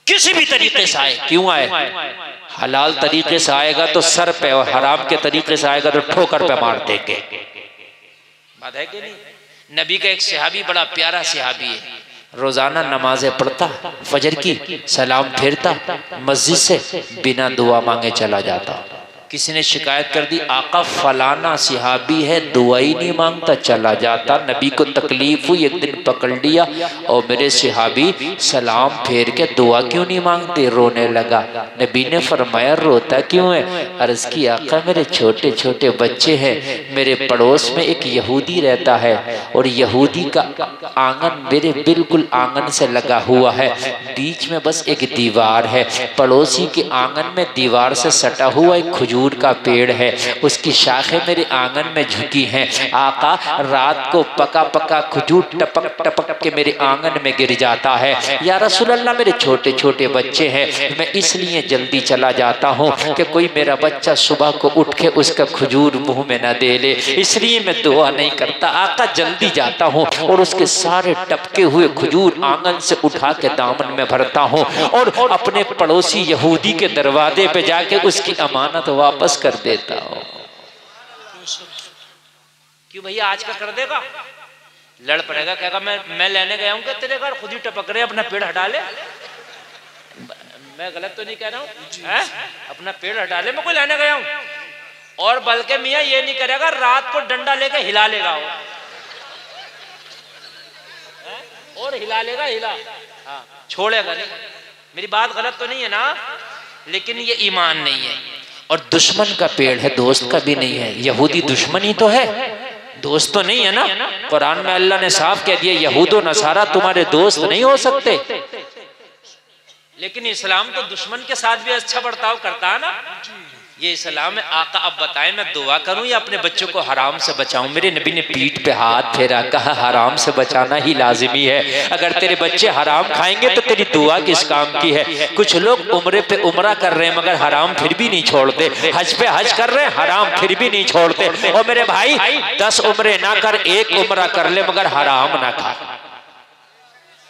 किसी भी तरीके से आए, क्यों आए? हलाल तरीके से आएगा तो सर पे, और हराम के तरीके से आएगा तो ठोकर पे मार देंगे। बात है कि नहीं? नबी का एक सहाबी बड़ा प्यारा सहाबी है, रोजाना नमाजें पढ़ता, फजर की सलाम फेरता, मस्जिद से बिना दुआ मांगे चला जाता। किसी ने शिकायत कर दी, आका फलाना सहाबी है दुआ ही नहीं मांगता, चला जाता। नबी को तकलीफ हुई, एक दिन पकड़ लिया और मेरे सहाबी सलाम फेर के दुआ क्यों नहीं मांगते? रोने लगा। नबी ने फरमाया रोता क्यों है? अर्ज की, आका मेरे छोटे छोटे बच्चे हैं, मेरे पड़ोस में एक यहूदी रहता है और यहूदी का आंगन मेरे बिल्कुल आंगन से लगा हुआ है, बीच में बस एक दीवार है, पड़ोसी के आंगन में दीवार से सटा हुआ एक खजूर का पेड़ है, उसकी शाखें मेरे आंगन में झुकी हैं। आका रात को पका पका खजूर टपक टपक के मेरे आंगन में गिर जाता है। या रसूल अल्लाह मेरे छोटे छोटे बच्चे हैं, मैं इसलिए जल्दी चला जाता हूँ कि कोई मेरा बच्चा सुबह को उठ के उसका खजूर मुंह में न दे ले, इसलिए मैं दुआ नहीं करता। आका जल्दी जाता हूँ और उसके सारे टपके हुए खजूर आंगन से उठा के दामन में भरता हूँ और अपने पड़ोसी यहूदी के दरवाजे पे जाके उसकी अमानत वापस कर देता हूँ। क्यों भैया आज का कर देगा? लड़ पड़ेगा, कहेगा मैं लेने गया हूँ, तेरे घर खुद ही टपक रहे, अपना पेड़ हटा ले। मैं गलत तो नहीं कह रहा हूँ? अपना पेड़ हटा ले, मैं कोई लेने गया हूँ। और बल्कि मियाँ ये नहीं करेगा, रात को डंडा लेके हिला लेगा वो, और हिला लेगा, हाँ, छोड़ेगा नहीं। मेरी बात गलत तो नहीं है ना? लेकिन ये ईमान नहीं है। और दुश्मन का पेड़ है, दोस्त का भी नहीं है। यहूदी दुश्मन ही तो है, दोस्त तो नहीं है ना। कुरान में अल्लाह ने साफ कह दिया, यहूदो नसारा तुम्हारे दोस्त नहीं हो सकते। लेकिन इस्लाम तो दुश्मन के साथ भी अच्छा बर्ताव करता है ना। ये इस्लाम है। आका अब बताएं, मैं दुआ करूं या अपने बच्चों को हराम से बचाऊं? मेरे नबी ने पीठ पे हाथ फेरा, कहा हराम से बचाना ही लाजिमी है। अगर तेरे बच्चे हराम खाएंगे तो तेरी दुआ किस काम की है? कुछ लोग उम्रे पे उम्रा कर रहे हैं मगर हराम फिर भी नहीं छोड़ते, हज पे हज कर रहे हैं हराम फिर भी नहीं छोड़ते। और मेरे भाई 10 उम्रे ना कर, 1 उम्रा कर ले मगर हराम ना खा,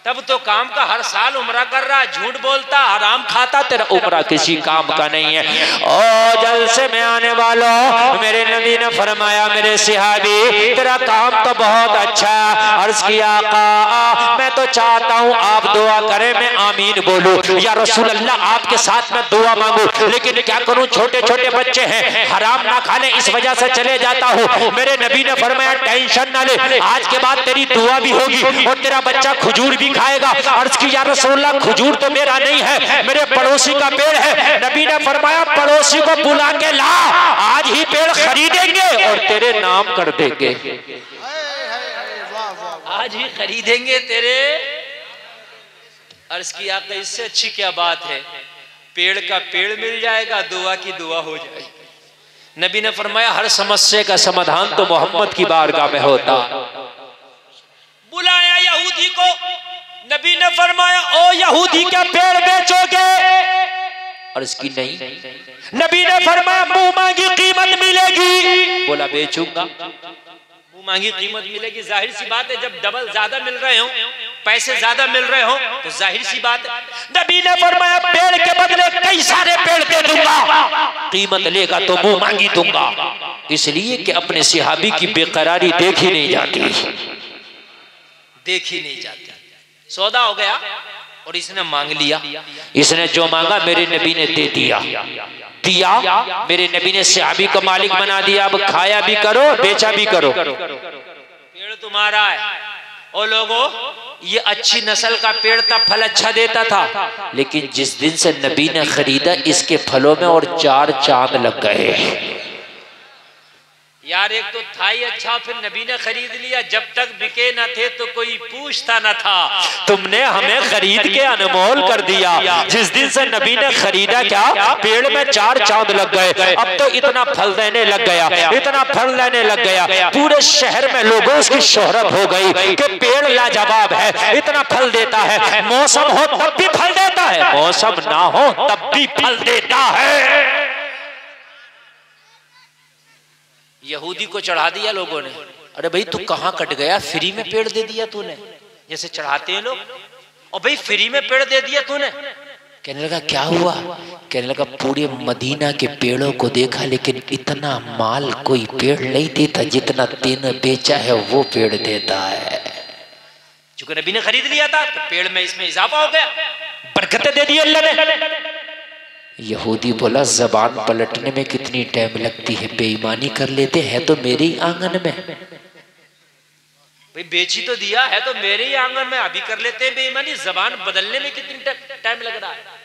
तब तो काम का। हर साल उम्रा कर रहा, झूठ बोलता, हराम खाता, तेरा उम्रा किसी काम का नहीं है। ओ जलसे में आने वालों, मेरे नबी ने फरमाया, मेरे सहाबी तेरा काम तो बहुत अच्छा है। अर्ज किया, आका मैं तो चाहता हूँ आप दुआ करें, मैं आमीन बोलूं। या रसूल अल्लाह आपके साथ मैं दुआ मांगू, लेकिन क्या करूं, छोटे छोटे बच्चे हैं, हराम ना खाने, इस वजह से चले जाता हूँ। मेरे नबी ने फरमाया टेंशन ना ले, आज के बाद तेरी दुआ भी होगी और तेरा बच्चा खजूर भी खाएगा। अर्ज की, या रसूलल्लाह खजूर तो मेरा नहीं है, मेरे पड़ोसी का पेड़ है। नबी ने फरमाया पड़ोसी को बुला के ला, आज ही पेड़ खरीदेंगे और तेरे नाम कर देंगे। आज ही खरीदेंगे तेरे। अर्ज की, आका इससे अच्छी क्या बात है? पेड़ का पेड़ मिल जाएगा, दुआ की दुआ हो जाएगी। नबी ने फरमाया हर समस्या का समाधान तो मोहम्मद की बारगाह में होता। बुलाया यहूदी को, नबी ने फरमाया ओ यहूदी क्या पेड़ बेचोगे? और इसकी नहीं। नबी ने फरमाया मुंह मांगी कीमत मिलेगी। बोला बेचूंगा। मुंह मांगी कीमत मिलेगी, जाहिर सी बात है, जब डबल ज्यादा मिल रहे हो, पैसे ज्यादा मिल रहे हो तो जाहिर सी बात है। नबी ने फरमाया पेड़ के बदले कई सारे पेड़ दे दूंगा, कीमत लेगा तो मुंह मांगी दूंगा। इसलिए कि अपने सहाबी की बेकरारी देखी नहीं जाती, देखी नहीं जाती। सौदा हो गया और इसने मांग लिया। इसने जो मांगा मेरे नबी ने दे दिया। मेरे नबी ने सहाबी को मालिक बना दिया। अब खाया भी करो, बेचा भी करो, पेड़ तुम्हारा है। ओ लोगों, ये अच्छी नस्ल का पेड़ था, फल अच्छा देता था, लेकिन जिस दिन से नबी ने खरीदा इसके फलों में और 4 चांद लग गए। यार एक तो था ही अच्छा, फिर नबी ने खरीद लिया। जब तक बिके न थे तो कोई पूछता न था, तुमने हमें खरीद के अनमोल कर दिया। जिस दिन से नबी ने खरीदा क्या, पेड़ में 4 चांद लग गए। अब तो इतना फल देने लग गया, इतना फल देने लग गया, पूरे शहर में लोगों की शोहरत हो गई कि पेड़ लाजवाब है, इतना फल देता है। मौसम हो तब भी फल देता है, मौसम ना हो तब भी फल देता है। यहूदी को चढ़ा दिया लोगों ने। अरे भाई तू कहां कट गया, फ्री में पेड़ दे दिया तूने, जैसे चढ़ाते हैं लोग। और भाई फ्री में पेड़ दे दिया तूने, कहने लगा क्या हुआ? कहने लगा पूरे मदीना के पेड़ों को देखा लेकिन इतना माल कोई पेड़ नहीं देता जितना तेने बेचा है वो पेड़ देता है। चूंकि नबी ने खरीद लिया था तो पेड़ में इसमें इजाफा हो गया, बरकतें दे दी अल्लाह ने। यहूदी बोला जबान पलटने में कितनी टाइम लगती है, बेईमानी कर लेते हैं तो मेरे ही आंगन में। भाई बेची तो दिया है तो मेरे ही आंगन में, अभी कर लेते हैं बेईमानी, जबान बदलने में कितनी टाइम लग रहा है।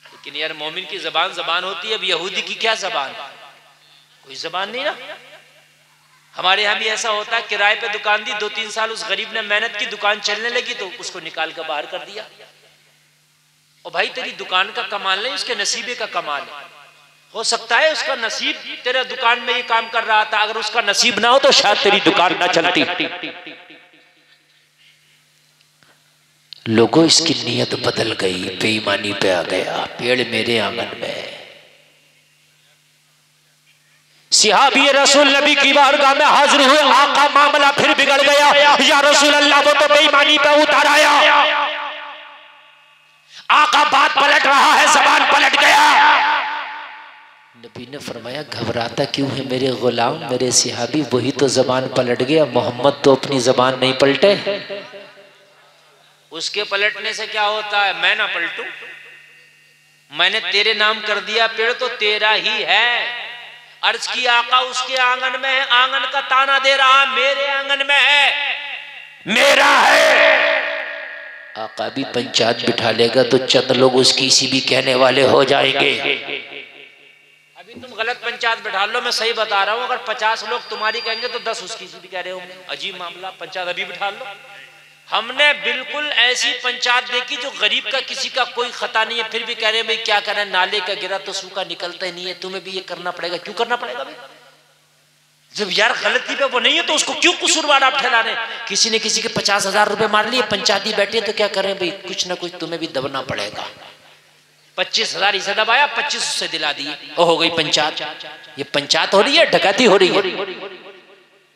लेकिन यार मोमिन की जबान जबान होती है, अब यहूदी की क्या जबान, कोई जबान नहीं ना। हमारे यहाँ भी ऐसा होता है, किराए पे दुकान दी, 2-3 साल उस गरीब ने मेहनत की, दुकान चलने लगी तो उसको निकाल कर बाहर कर दिया। और भाई तेरी दुकान का कमाल नहीं, उसके नसीबे का कमाल है। हो सकता है उसका नसीब तेरे दुकान में ये काम कर रहा था, अगर उसका नसीब ना हो तो शायद तेरी दुकान ना चलती। लोगों इसकी नीयत बदल गई, बेईमानी पे आ गया, पेड़ मेरे आंगन में। सिहाबी रसूल नबी की बारगाह में हाजिर हुए, आका मामला फिर बिगड़ गया। या रसूल अल्लाह वो तो बेईमानी पे उतर आया। आका बात पलट रहा है, जबान पलट गया। नबी ने फरमाया घबराता क्यों है मेरे गुलाम, मेरे सिहाबी, वही तो जबान पलट गया, मोहम्मद तो अपनी जबान नहीं पलटे। उसके पलटने से क्या होता है, मैं ना पलटूं? मैंने तेरे नाम कर दिया पेड़ तो तेरा ही है। अर्ज की आका उसके आंगन में है, आंगन का ताना दे रहा, मेरे आंगन में है, मेरा है। आका भी पंचायत बिठा लेगा तो चंद लोग उसकी इसी भी कहने वाले हो जाएंगे। अभी तुम गलत पंचायत बिठा लो, मैं सही बता रहा हूं, अगर 50 लोग तुम्हारी कहेंगे तो 10 उसकी भी कह रहे होंगे। अजीब मामला, पंचायत अभी बिठा लो। हमने बिल्कुल ऐसी पंचायत देखी जो गरीब का किसी का कोई खता नहीं है, फिर भी कह रहे हैं भाई क्या करें, नाले का गिरा तो सूखा निकलता ही नहीं है, तुम्हें भी ये करना पड़ेगा। क्यों करना पड़ेगा भाई? जब यार गलती पे वो नहीं है तो उसको क्यों कसूरवार आप ठहराने? किसी ने किसी के 50,000 रुपए मार लिए, पंचायती बैठे तो क्या करें भाई, कुछ ना कुछ तुम्हें भी दबना पड़ेगा। 25,000 इसे दबाया, 25 उससे दिला दिए, हो गई पंचायत। ये पंचायत हो रही है, डकैती हो रही है।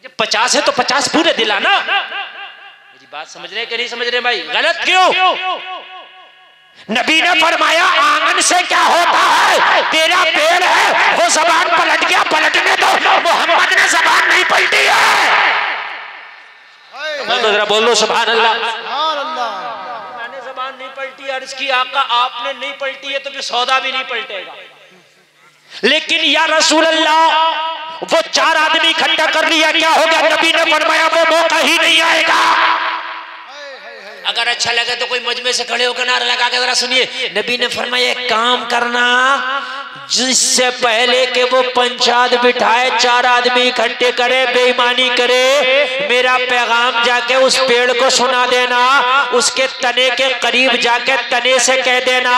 जब 50 है तो 50 पूरे दिलाना। मेरी बात समझ रहे कि नहीं समझ रहे भाई? गलत क्यों? नबी ने फरमाया आंगन से क्या होता है, तेरा पेड़ है, वो जबान पलट गया, पलटने दो, मोहम्मद ने जबान नहीं पलटी है। बोल दो सुभान अल्लाह। मैंने जबान नहीं पलटी, अर्ज की आका आपने नहीं पलटी है तो फिर सौदा भी नहीं पलटेगा। लेकिन या रसूल अल्लाह वो 4 आदमी इकट्ठा कर लिया, क्या हो गया? नबी ने फरमाया वो मौका ही नहीं आएगा। अगर अच्छा लगे तो कोई मजमे से खड़े होकर नारा लगा के जरा सुनिए। नबी ने फरमाया एक काम करना, जिससे पहले के वो पंचायत बिठाए 4 आदमी इकट्ठे करे, बेईमानी करे, मेरा पैगाम जाके उस पेड़ को सुना देना, उसके तने के करीब जाके तने से कह देना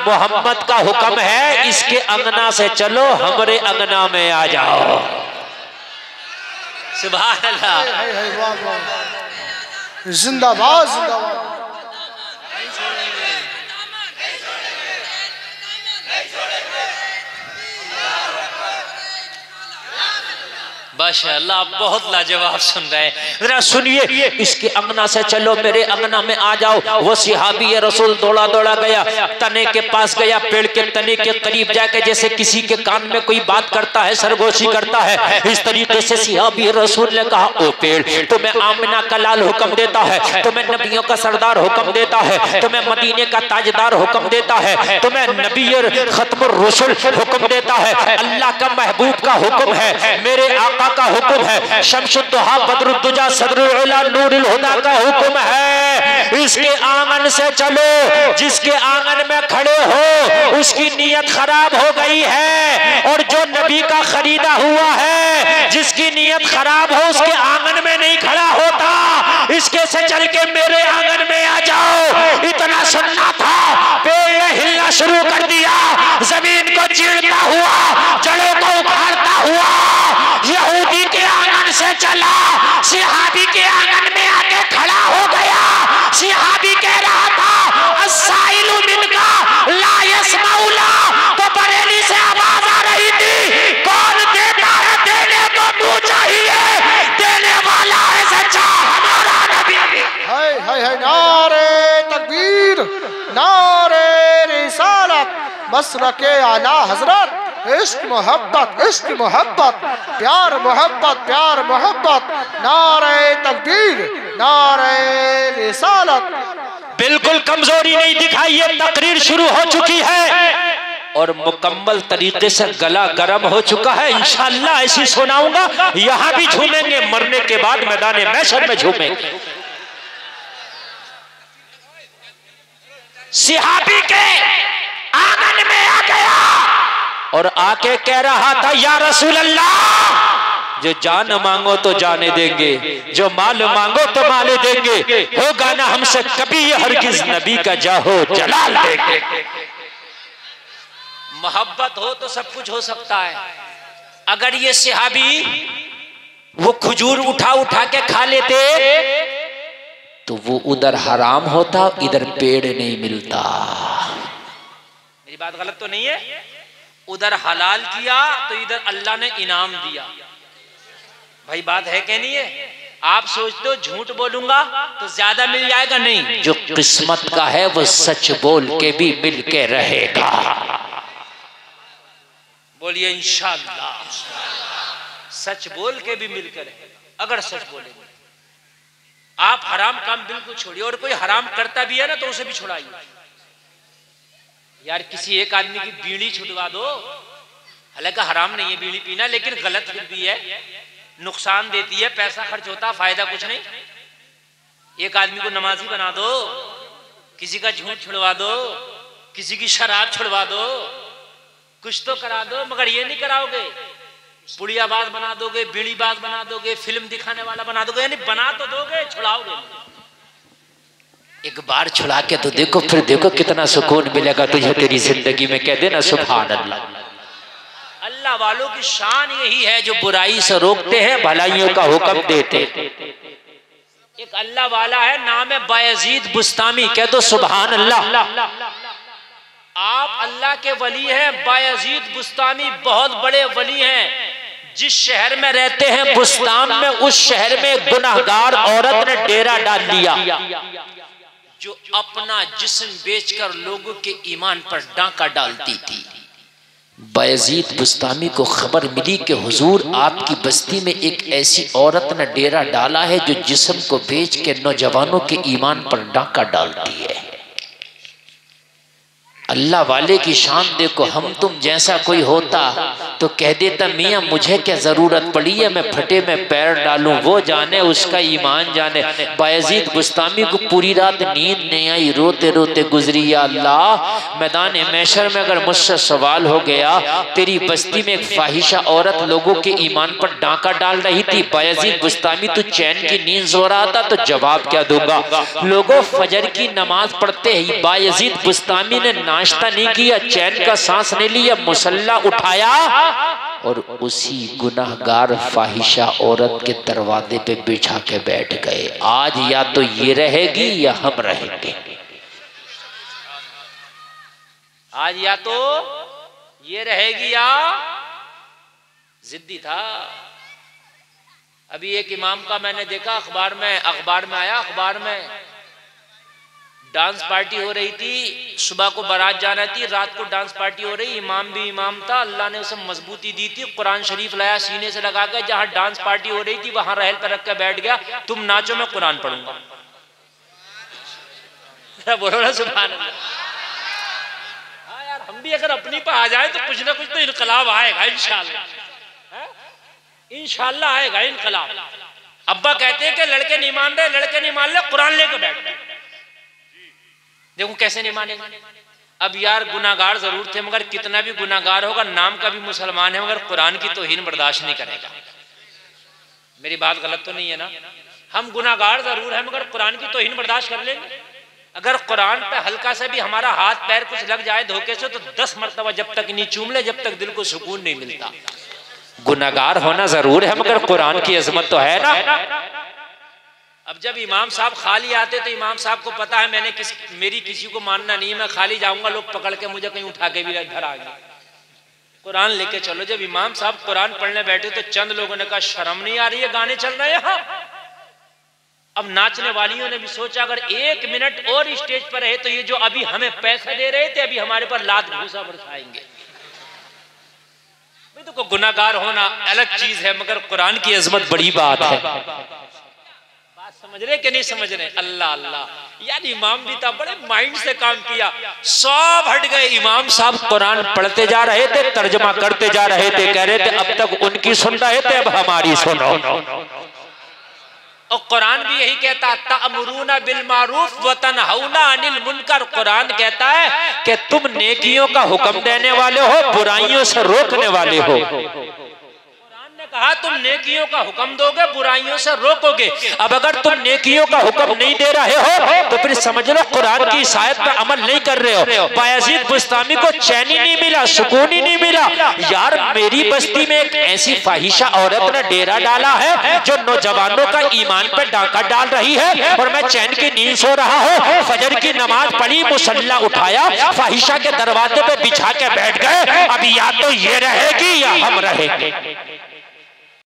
मोहम्मद का हुक्म है, इसके अंगना से चलो, हमारे अंगना में आ जाओ। सुभान अल्लाह, जिंदाबाद जिंदाबाद। माशाअल्लाह, आप बहुत लाजवाब सुन रहे हैं। जरा सुनिए, इसके अंगना से चलो, मेरे अंगना में आ जाओ। वो सिहाबी रसूल दौड़ा दौड़ा गया, तने के पास गया, पेड़ के तने के करीब जाके जैसे किसी के कान में कोई बात करता है, सरगोशी करता है, इस तरीके से सिहाबी रसूल ने कहा ओ पेड़, तुम्हें आमिना का लाल हुक्म देता है, तुम्हें नबियों का सरदार हुक्म देता है, तुम्हें मदीने का ताजदार हुक्म देता है, तुम्हें नबी खत्मुर रसूल हुक्म देता है, अल्लाह का महबूब का हुक्म है, मेरे आका का हुक्म है, शम्सुद्दुहा बदरुद्दुजा सदरुल उला नूरुल हुदा का हुक्म है, इसके आंगन से चलो। जिसके आंगन में खड़े हो उसकी नीयत खराब हो गई है, और जो नबी का खरीदा हुआ है जिसकी नीयत खराब हो उसके आंगन में नहीं खड़ा होता, इसके से चल के मेरे आंगन में आ जाओ। इतना सुनना था, पेड़ ने हिलना शुरू कर दिया, जमीन को चीरता हुआ, जड़ों को उखाड़ता हुआ यहूदी के आंगन से चला, सिहाबी के आंगन में आके खड़ा हो गया। सिहाबी कह रहा था अस्साइलु मिनका ला यस्माउला, तो बरेली से आवाज आ रही थी कौन देता है, देने को तू चाहिए, देने वाला है सच्चा हमारा नबी। हाय हाय हाय, नारे तकबीर, नारे मसरके आला हजरत। इश्क मोहब्बत प्यार मोहब्बत नारे तकबीर नारे रिसालत। बिल्कुल कमजोरी नहीं दिखाई है, तकरीर शुरू हो चुकी है और मुकम्मल तरीके से गला गर्म हो चुका है। इंशाअल्लाह ऐसी सुनाऊंगा, यहां भी झूमेंगे, मरने के बाद मैदान महशर में झूमेंगे। सिहाबी के आंगन में आ गया और आके कह रहा था, या रसूल अल्लाह, जो जान मांगो तो जाने देंगे, जो माल मांगो तो माल देंगे, होगा ना हमसे कभी ये हरगिज नबी का जाहो जलाल देंगे। मोहब्बत हो तो सब कुछ हो सकता है। अगर ये सिहाबी वो खजूर उठा उठा के खा लेते तो वो उधर हराम होता, इधर पेड़ नहीं मिलता। मेरी बात गलत तो नहीं है? उधर हलाल किया तो इधर अल्लाह ने इनाम दिया। भाई बात है क्या नहीं है? आप सोचते हो झूठ बोलूंगा तो ज्यादा मिल जाएगा, नहीं, जो किस्मत का है वो सच बोल के भी मिल के रहेगा। बोलिए इंशाअल्लाह। सच बोल के भी मिलकर है। अगर सच बोलेंगे, आप हराम काम बिल्कुल छोड़िए, और कोई हराम करता भी है ना तो उसे भी छुड़ाइए। यार किसी एक आदमी की बीड़ी छुड़वा दो, हालांकि हराम नहीं है बीड़ी पीना, लेकिन गलत फिर भी है, नुकसान देती है, पैसा खर्च होता, फायदा कुछ नहीं। एक आदमी को नमाजी बना दो, किसी का झूठ छुड़वा दो, किसी की शराब छुड़वा दो, कुछ तो करा दो, मगर ये नहीं कराओगे पुड़ियाबाज बना दोगे, बीड़ीबाज बना दोगे, फिल्म दिखाने वाला बना दोगे, यानी बना तो दोगे, छुड़ाओगे। एक बार छुड़ा के तो देखो, फिर देखो कितना सुकून मिलेगा तुझे तेरी जिंदगी में। कह देना सुभान अल्लाह। अल्लाह वालों की शान यही है जो बुराई से रोकते हैं, भलाइयों का हुक्म देते। एक अल्लाह वाला है, नाम है बायजीद बुस्तामी, कह दो सुभान अल्लाह। आप अल्लाह के वली हैं, बायजीद बुस्तामी बहुत बड़े वली हैं। जिस शहर में रहते हैं बुस्तान में, उस शहर में गुनाहगार औरत ने डेरा डाल लिया, जो अपना जिस्म बेचकर लोगों के ईमान पर डांका डालती थी। बायजीद बुस्तामी को खबर मिली कि हुजूर आपकी बस्ती में एक ऐसी औरत ने डेरा डाला है जो जिस्म को बेच के नौजवानों के ईमान पर डांका डालती है। अल्लाह वाले की शान देखो, हम तुम जैसा कोई होता तो कह देता मियाँ मुझे क्या जरूरत पड़ी है मैं फटे में पैर डालूं, वो जाने उसका ईमान जाने। बायजीद बुस्तामी को पूरी रात नींद नहीं आई, रोते रोते गुजरी। या अल्लाह, मैदान महशर में अगर मुझसे सवाल हो गया तेरी बस्ती में एक फाहिशा औरत लोगों के ईमान पर डांका डाल रही थी, बायजीद बुस्तामी तू चैन की नींद सो रहा था, तो जवाब क्या दूंगा? लोगों फजर की नमाज पढ़ते ही बायजीद बुस्तामी ने नाश्ता नहीं किया, चैन का सांस नहीं लिया, मुसल्ला उठाया और उसी गुनाहगार फाहिशा औरत के दरवाजे पे बिछा के बैठ गए। आज या तो ये रहेगी या हम रहेंगे, आज या तो ये रहेगी या जिद्दी था। अभी एक इमाम का मैंने देखा अखबार में आया, अखबार में डांस पार्टी हो रही थी, सुबह को बारात जाना थी, रात को डांस पार्टी हो रही, इमाम भी इमाम था, अल्लाह ने उसे मजबूती दी थी, कुरान शरीफ लाया सीने से लगा के, जहां डांस पार्टी हो रही थी वहां रहल पर रख के बैठ गया, तुम नाचो मैं कुरान पढ़ूंगा। बोलो ना सुभान अल्लाह। हाँ यार, हम भी अगर अपनी पर आ जाए तो कुछ ना कुछ तो इनकलाब आएगा इंशाअल्लाह, इंशाअल्लाह आएगा इनकलाब। अब्बा कहते हैं कि लड़के नहीं मान रहे, लड़के नहीं मान रहे, कुरान लेकर बैठ गए। देखो कैसे नहीं मानेंगे। अब यार गुनाहगार जरूर थे, मगर कितना भी गुनाहगार होगा, नाम का भी मुसलमान है, मगर कुरान की तौहीन बर्दाश्त नहीं करेगा। मेरी बात गलत तो नहीं है ना? हम गुनाहगार जरूर है, मगर कुरान की तौहीन बर्दाश्त कर लेंगे। अगर कुरान पे हल्का से भी हमारा हाथ पैर कुछ लग जाए धोखे से, तो 10 मरतबा जब तक नहीं चूम ले, जब तक दिल को सुकून नहीं मिलता। गुनाहगार होना जरूर है, मगर कुरान की अजमत तो है ना। अब जब इमाम साहब खाली आते तो इमाम साहब को पता है मेरी किसी को मानना नहीं है, मैं खाली जाऊंगा, लोग पकड़ के मुझे कहीं उठा के भी घर आ गए, कुरान लेके चलो। जब इमाम साहब कुरान पढ़ने बैठे तो चंद लोगों ने कहा शर्म नहीं आ रही है, गाने चल रहे हैं यहाँ। अब नाचने वालियों ने भी सोचा अगर 1 मिनट और स्टेज पर रहे तो ये जो अभी हमें पैसे दे रहे थे अभी हमारे पर लात घूसा बरसाएंगे। भाई तो गुनाहगार होना अलग चीज है, मगर कुरान की अजमत बड़ी बात है। बात समझ रहे कि नहीं समझ रहे? अल्लाह अल्लाह। यार इमाम भी था, बड़े माइंड से काम किया, सब हट गए। इमाम साहब कुरान पढ़ते जा रहे थे, तर्जमा करते जा रहे थे, कह रहे थे अब तक उनकी सुन रहे थे अब हमारी सुनो। और कुरान भी यही कहता है तअमुरूना बिल मारूफ व तनहौना अनिल मुनकर। कुरान कहता है कि तुम नेकियों का हुक्म देने वाले हो, बुराइयों से रोकने वाले हो। कहा तुम नेकियों का हुक्म दोगे, बुराइयों से रोकोगे। अब अगर तुम नेकियों का हुक्म नहीं दे रहे हो तो फिर समझ लो कुरान की इस आयत पर अमल नहीं कर रहे हो। बायजीद बुस्तामी को चैन ही नहीं मिला, सुकून ही नहीं मिला। यार मेरी बस्ती में एक ऐसी फाहिशा औरत ने डेरा डाला है जो नौजवानों का ईमान पर डाका डाल रही है और मैं चैन की नींद सो रहा हूँ। फजर की नमाज पढ़ी, मुसल्ला उठाया, फाहिशा के दरवाजे पे बिछा के बैठ गए। अब या तो ये रहेगी या हम रहेंगे।